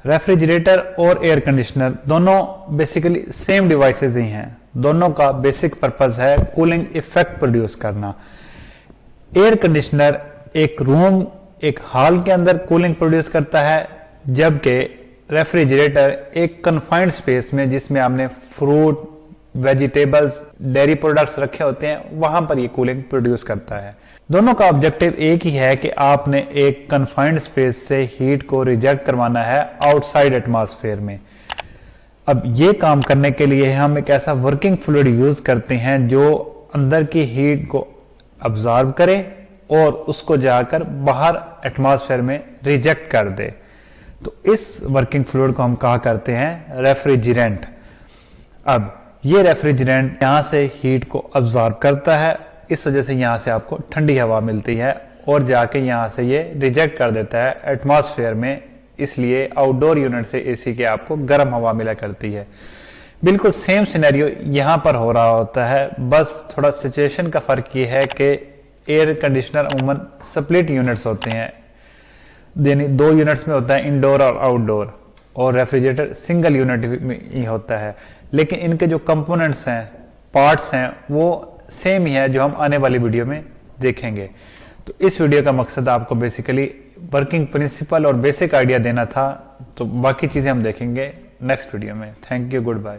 Refrigerator और air conditioner दोनों basically same devices ही हैं। दोनों का बेसिक पर्पस है कूलिंग इफेक्ट प्रोड्यूस करना। एयर कंडीशनर एक रूम, एक हॉल के अंदर कूलिंग प्रोड्यूस करता है, जबकि रेफ्रिजरेटर एक कन्फाइंड स्पेस में, जिसमें आपने फ्रूट, वेजिटेबल्स, डेयरी प्रोडक्ट्स रखे होते हैं, वहां पर ये कूलिंग प्रोड्यूस करता है। दोनों का ऑब्जेक्टिव एक ही है कि आपने एक कन्फाइंड स्पेस से हीट को रिजेक्ट करवाना है आउटसाइड एटमॉस्फेयर में। अब ये काम करने के लिए हम एक ऐसा वर्किंग फ्लूइड यूज करते हैं जो अंदर की हीट को अब्जॉर्ब करे और उसको जाकर बाहर एटमॉस्फेयर में रिजेक्ट कर दे। तो इस वर्किंग फ्लूइड को हम कहा करते हैं रेफ्रिजरेंट। अब ये रेफ्रिजरेंट यहां से हीट को अब्जॉर्ब करता है, इस वजह से यहां से आपको ठंडी हवा मिलती है और जाके यहां से ये रिजेक्ट कर देता है एटमॉस्फेयर में, इसलिए आउटडोर यूनिट से एसी के आपको गर्म हवा मिला करती है। बिल्कुल सेम सिनेरियो यहां पर हो रहा होता है, बस थोड़ा सिचुएशन का फर्क ये है कि एयर कंडीशनर अमूमन स्प्लिट यूनिट्स होते हैं, यानी 2 यूनिट्स में होता है, इंडोर और आउटडोर, और रेफ्रिजरेटर सिंगल यूनिट में ही होता है। लेकिन इनके जो कंपोनेंट्स हैं, पार्ट्स हैं, वो सेम ही है जो हम आने वाली वीडियो में देखेंगे। तो इस वीडियो का मकसद आपको बेसिकली वर्किंग प्रिंसिपल और बेसिक आइडिया देना था। तो बाकी चीजें हम देखेंगे नेक्स्ट वीडियो में। Thank you, good bye.